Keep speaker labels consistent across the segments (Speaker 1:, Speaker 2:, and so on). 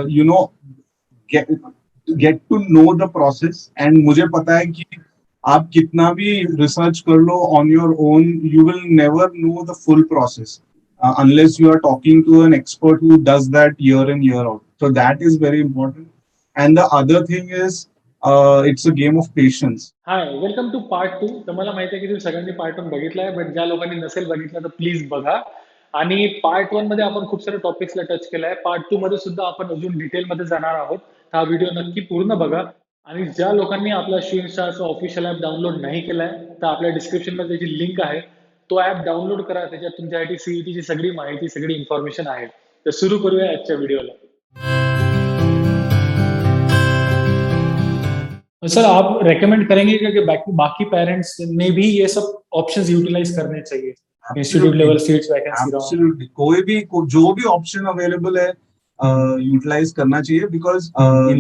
Speaker 1: You know get to know the process. And मुझे पता है कि आप कितना भी रिसर्च कर लो on your own, you will never know the full process unless you are talking to an expert who does that year in year out. So that is very important. And the other thing is it's a game of patience.
Speaker 2: Hi, welcome to part 2. तर मला माहिती आहे की तुम्ही सगळ्यांनी part 1 बघितला आहे, but ज्या लोकांनी नसेल बघितला तर प्लीज बघा. आणि पार्ट 1 मध्ये आपण खूप सारे टॉपिक्सला टच केलं आहे. पार्ट 2 मध्ये सुद्धा आपण अजून डिटेलमध्ये जाणार आहोत. हा व्हिडिओ नक्की पूर्ण बघा. आणि ज्या लोकांनी आपला शिवन स्टारचा ऑफिशियल ॲप डाउनलोड नाही केलाय तर आपल्या डिस्क्रिप्शनमध्ये त्याची लिंक आहे, तो ॲप डाउनलोड करा. त्याच्यात तुमच्यासाठी सीईटीची सगळी माहिती, सगळी इन्फॉर्मेशन आहे. तर सुरू करूया आजच्या व्हिडिओला. सर, आप रेकमेंड करेंगे कि बाकी पेरेंट्स ने भी ये सब ऑप्शंस यूटिलाइज करने चाहिए? Institute level seats, vacancy,
Speaker 1: absolutely कोई भी जो भी ऑप्शन अवेलेबल है यूटिलाइज करना चाहिए, बिकॉज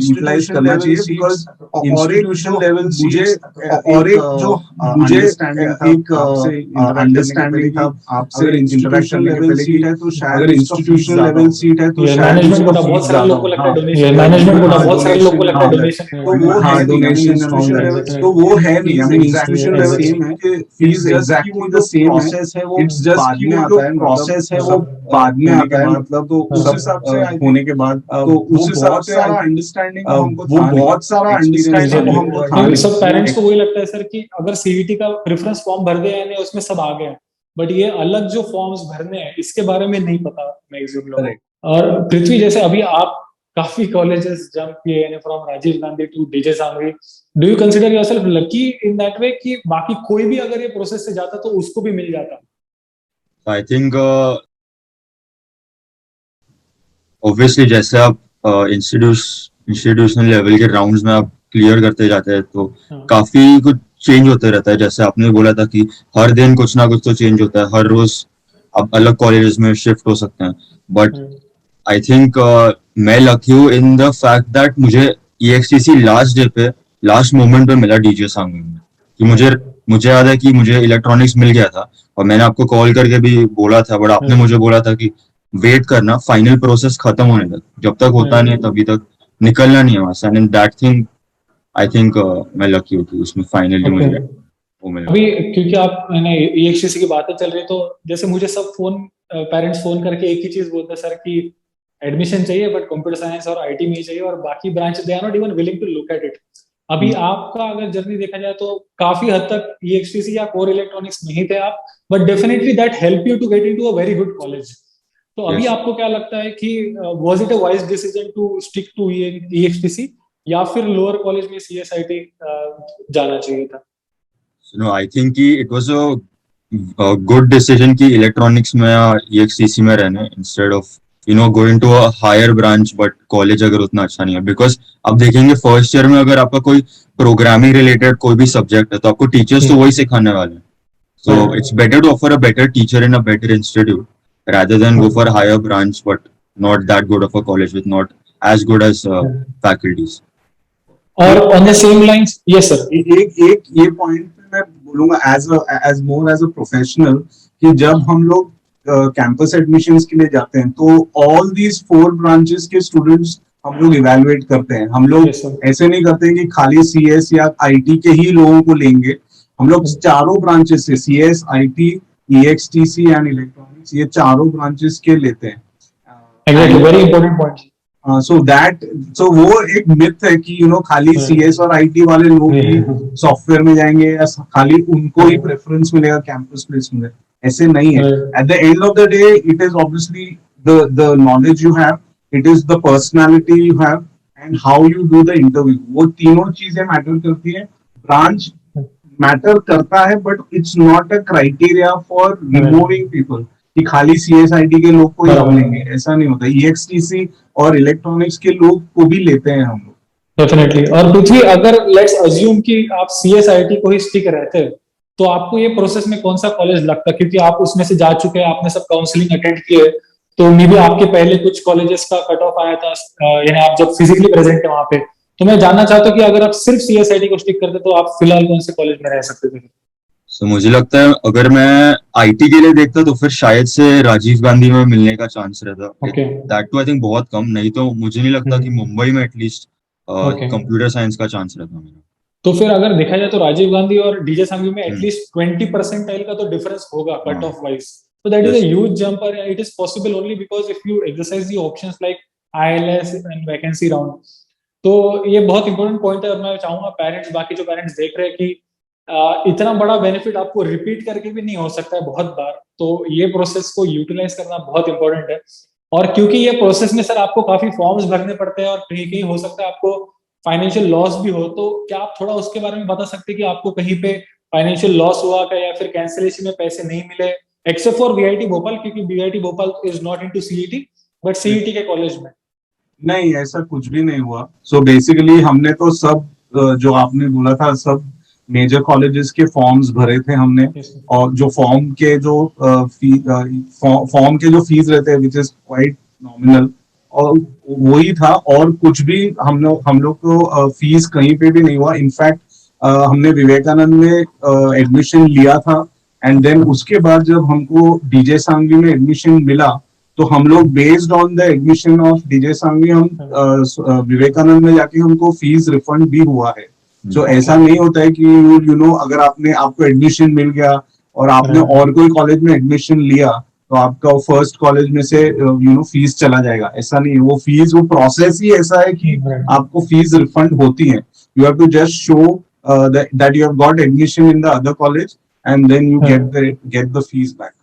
Speaker 1: यूटिलाइज करना चाहिए बिकॉज और एक जो लेवल मुझे और एक जो मुझे एक अंडरस्टैंडिंग था आपसे, इंस्टीट्यूशन लेवल सीट है तो शायद इंस्टीट्यूशन लेवल सीट है तो
Speaker 2: मैनेजमेंट को बहुत सारे लोगों को लगता है डोनेशन, मैनेजमेंट को बहुत सारे लोगों को लगता है डोनेशन,
Speaker 1: तो वो है डोनेशन, तो वो है नहीं। हमें इंस्टीट्यूशन लेवल सेम है कि fees exactly the same process है, वो इट्स जस्ट कि वो जो प्रोसेस है वो बाद में आता है, मतलब तो उस हिसाब से होने के बाद तो उस हिसाब से अंडरस्टैंडिंग वो बहुत सारा अंडरस्टैंडिंग हमको
Speaker 2: सब पेरेंट्स को वही लगता है सर कि अगर सीईटी का प्रेफरेंस फॉर्म भर दे यानी उसमें सब आ गए, बट ये अलग जो फॉर्म्स भरने हैं इसके बारे में नहीं पता मैक्सिमम लोगों को। और पृथ्वी, जैसे अभी आप काफी कॉलेजेस जंप किए हैं from Rajiv Gandhi to DJ Sanghvi, do you consider yourself lucky in that way कि बाकी कोई भी अगर ये प्रोसेस से जाता तो उसको भी मिल जाता?
Speaker 3: आई थिंक ऑब्वियसली जैसे आप इंस्टीट्यूशनल लेवल के राउंड्स में आप क्लियर करते जाते हैं तो काफी कुछ चेंज होते रहता है। जैसे आपने बोला था कि हर दिन कुछ ना कुछ तो चेंज होता है, हर रोज आप अलग कॉलेजेस में शिफ्ट हो सकते हैं। बट आई थिंक मैं लकी हूँ इन द फैक्ट दैट मुझे EXTC लास्ट डे पे, लास्ट मोमेंट पे मिला डीजे सांघवी में, कि मुझे याद है कि मुझे इलेक्ट्रॉनिक्स मिल गया था और मैंने आपको कॉल करके भी बोला था, बट आपने मुझे बोला था कि वेट करना फाइनल प्रोसेस खत्म होने तक, जब तक होता नहीं है तभी तक निकलना नहीं है वहां से। And that thing I think मैं लकी हूँ कि उसमें फाइनली मुझे वो मिला।
Speaker 2: अभी क्योंकि आप EXTC की बातें चल रही, तो जैसे मुझे सब पेरेंट्स फोन करके एक ही चीज बोलते हैं सर कि एडमिशन चाहिए बट कंप्यूटर साइंस और IT में ही चाहिए, और बाकी branch they are not even willing to look at it. अभी आपका अगर जर्नी देखा जाए तो काफी हद तक EXTC या कोर इलेक्ट्रॉनिक्स नहीं थे आप, but definitely that help you to get into a very good college. तो अभी आपको क्या लगता है कि was it a wise decision to stick to EXTC या फिर लोअर कॉलेज में CSIT जाना चाहिए था?
Speaker 3: नो, आई थिंक कि it was a good decision कि इलेक्ट्रॉनिक्स में या EXTC में रहने, instead of going to a higher branch but college अगर उतना अच्छा नहीं है। बिकॉज आप देखेंगे फर्स्ट ईयर में अगर आपका कोई प्रोग्रामिंग रिलेटेड कोई भी सब्जेक्ट है तो आपको टीचर्स तो वही सिखाने वाले हैं। So it's better to offer a better teacher in a better institute rather than go for a higher branch but not that good of a college with not as good as faculties.
Speaker 2: और on the same lines, yes sir,
Speaker 1: एक ये point पे मैं बोलूंगा as more as a professional कि जब हम लोग कैंपस एडमिशंस के लिए जाते हैं तो all these 4 branches के स्टूडेंट्स हम लोग इवेलुएट करते हैं। हम लोग ऐसे नहीं करते हैं कि खाली CS या IT के ही लोगों को लेंगे, हम लोग चारों ब्रांचेस से CS, IT, EXTC and electronics, ये चारों ब्रांचेस के लेते हैं।
Speaker 2: exactly, very important point.
Speaker 1: So वो एक मिथ है कि खाली CS और IT वाले लोग ही सॉफ्टवेयर में जाएंगे या खाली उनको ही प्रेफरेंस मिलेगा कैंपस प्लेसमेंट में, ऐसे नहीं है। At the end of the day it is obviously the knowledge you have, it is the personality you have and how you do the interview, वो तीनों चीजें मैटर करती है। ब्रांच मैटर करता है but it's not a criteria for removing people कि खाली CSIT के लोग को ही हम लेंगे, ऐसा नहीं होता। EXTC और इलेक्ट्रॉनिक्स के लोग को भी लेते हैं हम लोग
Speaker 2: डेफिनेटली। और पृथ्वी, अगर लेट्स अज्यूम कि आप CSIT को ही स्टिक रहते तो आपको ये प्रोसेस में कौन सा कॉलेज लगता? क्योंकि आप उसमें से जा चुके हैं, आपने सब काउंसलिंग अटेंड किए, तो मे बी आपके पहले कुछ कॉलेजेस का कट ऑफ आया था, यानी आप जब फिजिकली प्रेजेंट है वहां पे, तो मैं जानना चाहता हूँ कि अगर आप सिर्फ CSIT को स्टिक करते तो आप फिलहाल कौन से कॉलेज में रह सकते थे?
Speaker 3: So, मुझे लगता है अगर मैं आईटी के लिए देखता तो फिर शायद से राजीव गांधी में मिलने का चांस रहता।
Speaker 2: Okay
Speaker 3: that too I think बहुत कम, नहीं तो मुझे नहीं लगता कि मुंबई में एटलीस्ट
Speaker 2: ओके।
Speaker 3: कंप्यूटर साइंस का चांस रहता मेरा।
Speaker 2: तो फिर अगर देखा जाए तो राजीव गांधी और डीजे सांघवी में
Speaker 3: हम्म,
Speaker 2: एटलीस्ट 20% का तो डिफरेंस होगा कट
Speaker 3: हाँ,
Speaker 2: ऑफ वाइज। तो that is
Speaker 3: yes,
Speaker 2: a huge jump, और it is possible only because if you exercise the options like ILS and vacancy round. तो ये बहुत इंपॉर्टेंट पॉइंट है, और मैं चाहूंगा पेरेंट्स, बाकी जो पेरेंट्स देख रहे हैं कि इतना बड़ा बेनिफिट आपको रिपीट करके भी नहीं हो सकता है बहुत बार, तो ये प्रोसेस को यूटिलाइज करना बहुत इंपॉर्टेंट है। और क्योंकि ये प्रोसेस में सर आपको काफी फॉर्म्स भरने पड़ते हैं, और कहीं कहीं हो सकता है आपको फाइनेंशियल लॉस भी हो, तो क्या आप थोड़ा उसके बारे में बता सकते हैं कि आपको कहीं पे फाइनेंशियल लॉस हुआ क्या, या फिर कैंसिलेशन में पैसे नहीं मिले, एक्सेप्ट फॉर वीआईटी भोपाल, क्योंकि VIT Bhopal is not into CET but CET के कॉलेज में।
Speaker 1: नहीं, ऐसा कुछ भी नहीं हुआ। सो बेसिकली हमने तो सब जो आपने बोला था, सब मेजर कॉलेजेस के फॉर्म्स भरे थे हमने।
Speaker 2: Yes, sir.
Speaker 1: और जो फॉर्म के जो फॉर्म के जो फीस रहते हैं विच इज क्वाइट नॉमिनल, और वही था। और कुछ भी हम लोग को फीस कहीं पे भी नहीं हुआ। इनफैक्ट हमने विवेकानंद में एडमिशन लिया था, एंड देन उसके बाद जब हमको डीजे सांघवी में एडमिशन मिला, तो हम लोग based on the admission of DJ Sanghvi हम विवेकानंद में जाके हमको फीस रिफंड भी हुआ है। जो ऐसा नहीं होता है कि अगर आपको एडमिशन मिल गया और आपने और कोई कॉलेज में एडमिशन लिया तो आपका फर्स्ट कॉलेज में से फीस चला जाएगा, ऐसा नहीं है। वो प्रोसेस ही ऐसा है कि आपको फीस रिफंड होती है। You have to just show that you have got admission in the other college, and then you get the fees back.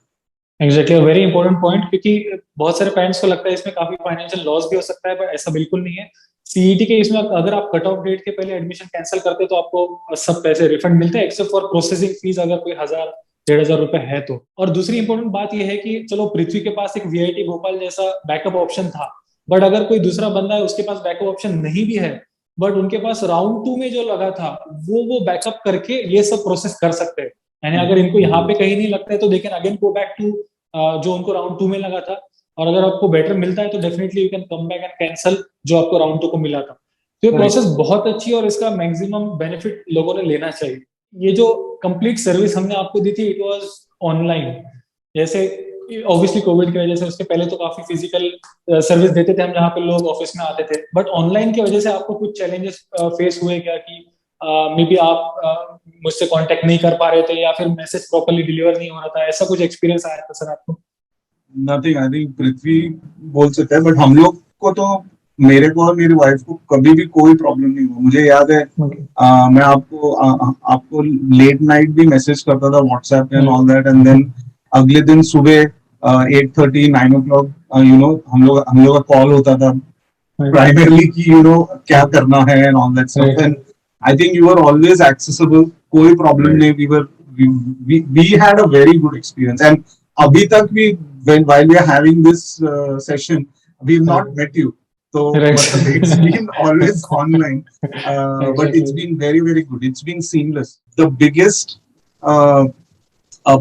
Speaker 2: Exactly, very important point, क्योंकि बहुत सारे पेरेंट्स को लगता है इसमें काफी फाइनेंशियल लॉस भी हो सकता है, पर ऐसा बिल्कुल नहीं है। सीईटी के इसमें अगर आप कट ऑफ डेट के पहले एडमिशन कैंसिल करते तो आपको सब पैसे रिफंड मिलते हैं, एक्सेप्ट फॉर प्रोसेसिंग फीस अगर कोई 1000-1500 रुपए है तो। और दूसरी इंपॉर्टेंट बात यह है कि चलो पृथ्वी के पास एक वीआईटी भोपाल जैसा बैकअप ऑप्शन था, बट अगर कोई दूसरा बंदा है उसके पास बैकअप ऑप्शन नहीं भी है, बट उनके पास राउंड 2 में जो लगा था वो बैकअप करके ये सब प्रोसेस कर सकते हैं। यानी अगर इनको यहाँ पे कहीं नहीं लगता है तो they can again go back to जो उनको राउंड 2 में लगा था, और अगर आपको बेटर मिलता है तो definitely you can come back and cancel जो आपको राउंड 2 को मिला था। तो ये प्रोसेस बहुत अच्छी है और इसका मैक्सिमम बेनिफिट लोगों ने लेना चाहिए। ये जो कंप्लीट सर्विस हमने आपको दी थी इट वाज ऑनलाइन। जैसे ऑब्वियसली कोविड की वजह से उसके पहले तो काफी फिजिकल सर्विस देते थे हम, जहाँ पे लोग ऑफिस में आते थे, बट ऑनलाइन की वजह से आपको कुछ चैलेंजेस फेस हुए क्या कि मे बी आप मुझसे कांटेक्ट नहीं कर पा रहे थे, या फिर मैसेज प्रॉपर्ली डिलीवर नहीं हो रहा था, ऐसा कुछ एक्सपीरियंस आया था सर आपको?
Speaker 1: नथिंग, आई थिंक पृथ्वी बोल सकता है, बट हम लोग को तो, मेरे को और मेरी वाइफ को कभी भी कोई प्रॉब्लम नहीं हुआ। मुझे याद है मैं आपको लेट नाइट भी मैसेज करता था WhatsApp and all that, and then अगले दिन सुबह 8:30 9 o'clock हम लोग का कॉल होता था प्राइमरली कि क्या करना है and all that stuff. And I think you are always accessible, कोई प्रॉब्लम नहीं। We had a very good experience, and अभी तक भी while we are having this session we have not met you, so it's been always online, but it's been very very good, it's been seamless. The biggest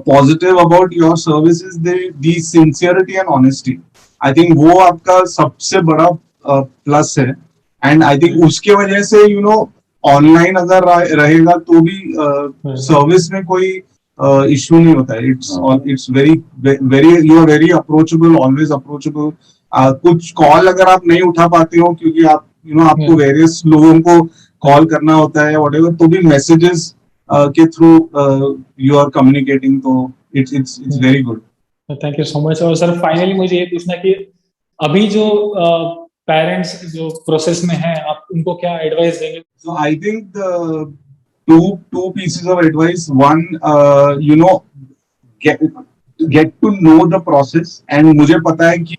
Speaker 1: positive about your service is the sincerity and honesty. I think वो आपका सबसे बड़ा plus है, and I think उसके वजह से online अगर रहेगा तो भी सर्विस में कोई इश्यू नहीं होता है। It's very you are very approachable, always approachable. कुछ कॉल अगर आप नहीं उठा पाते हो क्योंकि आप आपको वेरियस लोगों को कॉल करना होता है व्हाटएवर, तो भी मैसेजेस के थ्रू यू आर कम्युनिकेटिंग, तो it's very good.
Speaker 2: Thank you so much. और सर फाइनली मुझे ये पूछना कि अभी जो पेरेंट्स जो प्रोसेस में हैं, आप उनको क्या एडवाइस देंगे?
Speaker 1: So I think the two pieces of advice. One, get to know the process, and मुझे पता है कि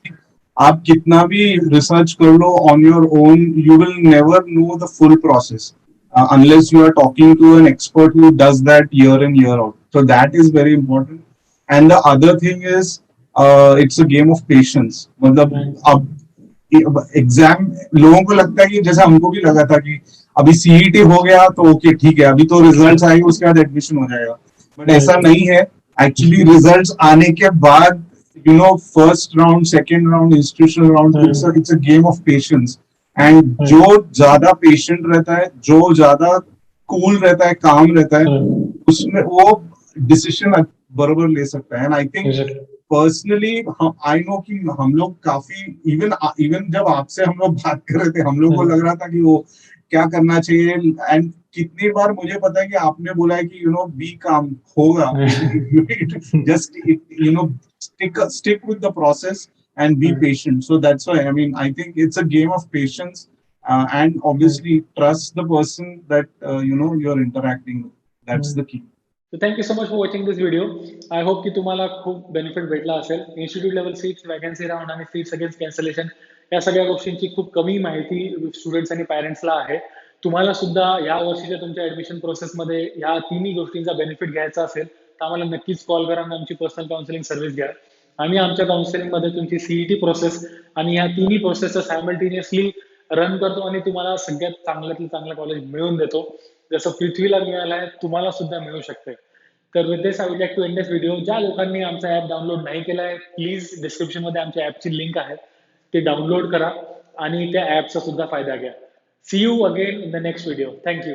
Speaker 1: आप कितना भी रिसर्च कर लो on your own, you will never know the full process unless you are talking to an expert who does that year in year out. So that is very important. And the other thing is it's a game of patience. मतलब अब exam लोगों को लगता है कि जैसा हमको भी लगा था कि अभी सीईटी हो गया तो ओके ठीक है, अभी तो रिजल्ट्स आएंगे उसके बाद एडमिशन हो जाएगा, बट ऐसा नहीं है। एक्चुअली रिजल्ट्स आने के बाद first round, second round, institutional round, it's a game of patience. And जो ज्यादा पेशेंट रहता है, जो ज्यादा कूल रहता है, काम रहता है, उसमें वो डिसीजन बरोबर ले सकता है. And I think personally I know कि हम लोग काफी इवन जब आपसे हम लोग बात कर रहे थे, हम लोग को लग रहा था कि वो क्या करना चाहिए. एंड कितनी बार मुझे पता है कि आपने बोला है कि बी काम होगा. Just stick with the process and be patient. So that's why I mean I think it's a game of patience, and obviously trust the person that you're interacting with. That's the key.
Speaker 2: So thank you so much for watching this video. I hope की तुम्हाला खूप benefit भेटला असेल. Institute level seats, vacancy round आणि seats against cancellation या सगळ्या गोष्टींची खूप कमी माहिती स्टुडंट्स आणि पॅरेंट्सला आहे. तुम्हाला सुद्धा या वर्षीच्या तुमच्या ऍडमिशन प्रोसेसमध्ये या तिन्ही गोष्टींचा बेनिफिट घ्यायचा असेल तर आम्हाला नक्कीच कॉल करा आणि आमची पर्सनल काउन्सिलिंग सर्व्हिस घ्या. आम्ही आमच्या काउन्सिलिंगमध्ये तुमची सीईटी प्रोसेस आणि ह्या तिन्ही प्रोसेस सायमल्टेनियसली रन करतो आणि तुम्हाला सगळ्यात चांगल्यातलं चांगलं कॉलेज मिळवून देतो. जसं पृथ्वीला मिळालंय तुम्हाला सुद्धा मिळू शकते. तर with this I would like to end this video. ज्या लोकांनी आमचा ऍप डाउनलोड नाही केलाय प्लीज डिस्क्रिप्शन मध्ये आमच्या ऍपची लिंक आहे, ते डाउनलोड करा आणि त्या ऍपचा सुद्धा फायदा घ्या. See you again in the next video. Thank you.